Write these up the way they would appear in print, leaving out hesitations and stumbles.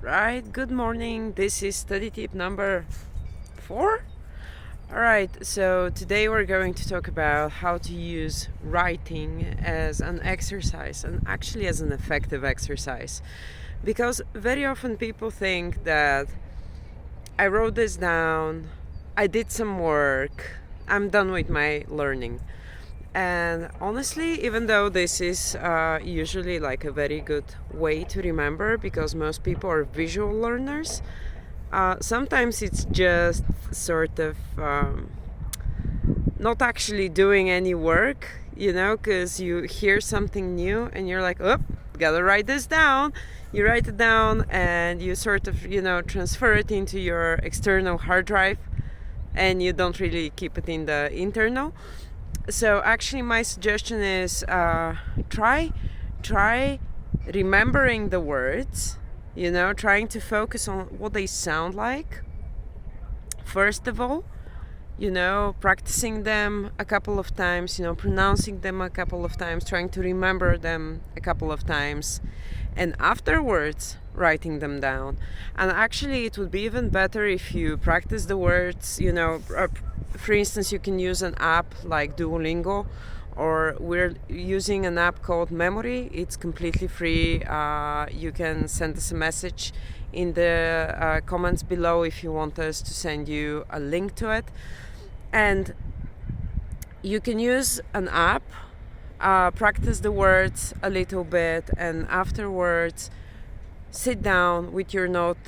Right, good morning. This is study tip number 4. Alright, so today we're going to talk about how to use writing as an exercise and actually as an effective exercise. Because very often people think that I wrote this down, I did some work, I'm done with my learning. And honestly, even though this is usually like a very good way to remember because most people are visual learners, sometimes it's just sort of not actually doing any work, because you hear something new and you're like, oh, gotta write this down. You write it down and you sort of, transfer it into your external hard drive and you don't really keep it in the internal. So actually my suggestion is try remembering the words, trying to focus on what they sound like first of all, practicing them a couple of times, pronouncing them a couple of times, trying to remember them a couple of times, and afterwards writing them down. And actually it would be even better if you practice the words, for instance, you can use an app like Duolingo, or we're using an app called Memory. It's completely free. You can send us a message in the comments below if you want us to send you a link to it. And you can use an app, practice the words a little bit, and afterwards sit down with your notebook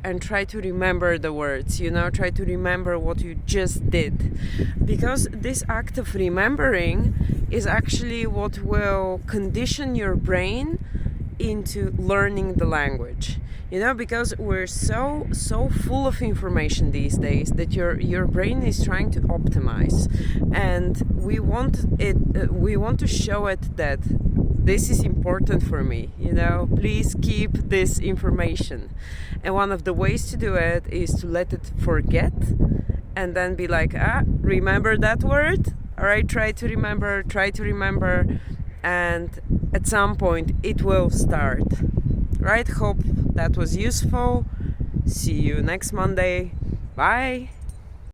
and try to remember the words, try to remember what you just did, because this act of remembering is actually what will condition your brain into learning the language, because we're so full of information these days that your brain is trying to optimize, and we want to show it that this is important for me, please keep this information. And one of the ways to do it is to let it forget and then be like, remember that word? All right, try to remember, and at some point it will start. Right? Hope that was useful. See you next Monday. Bye.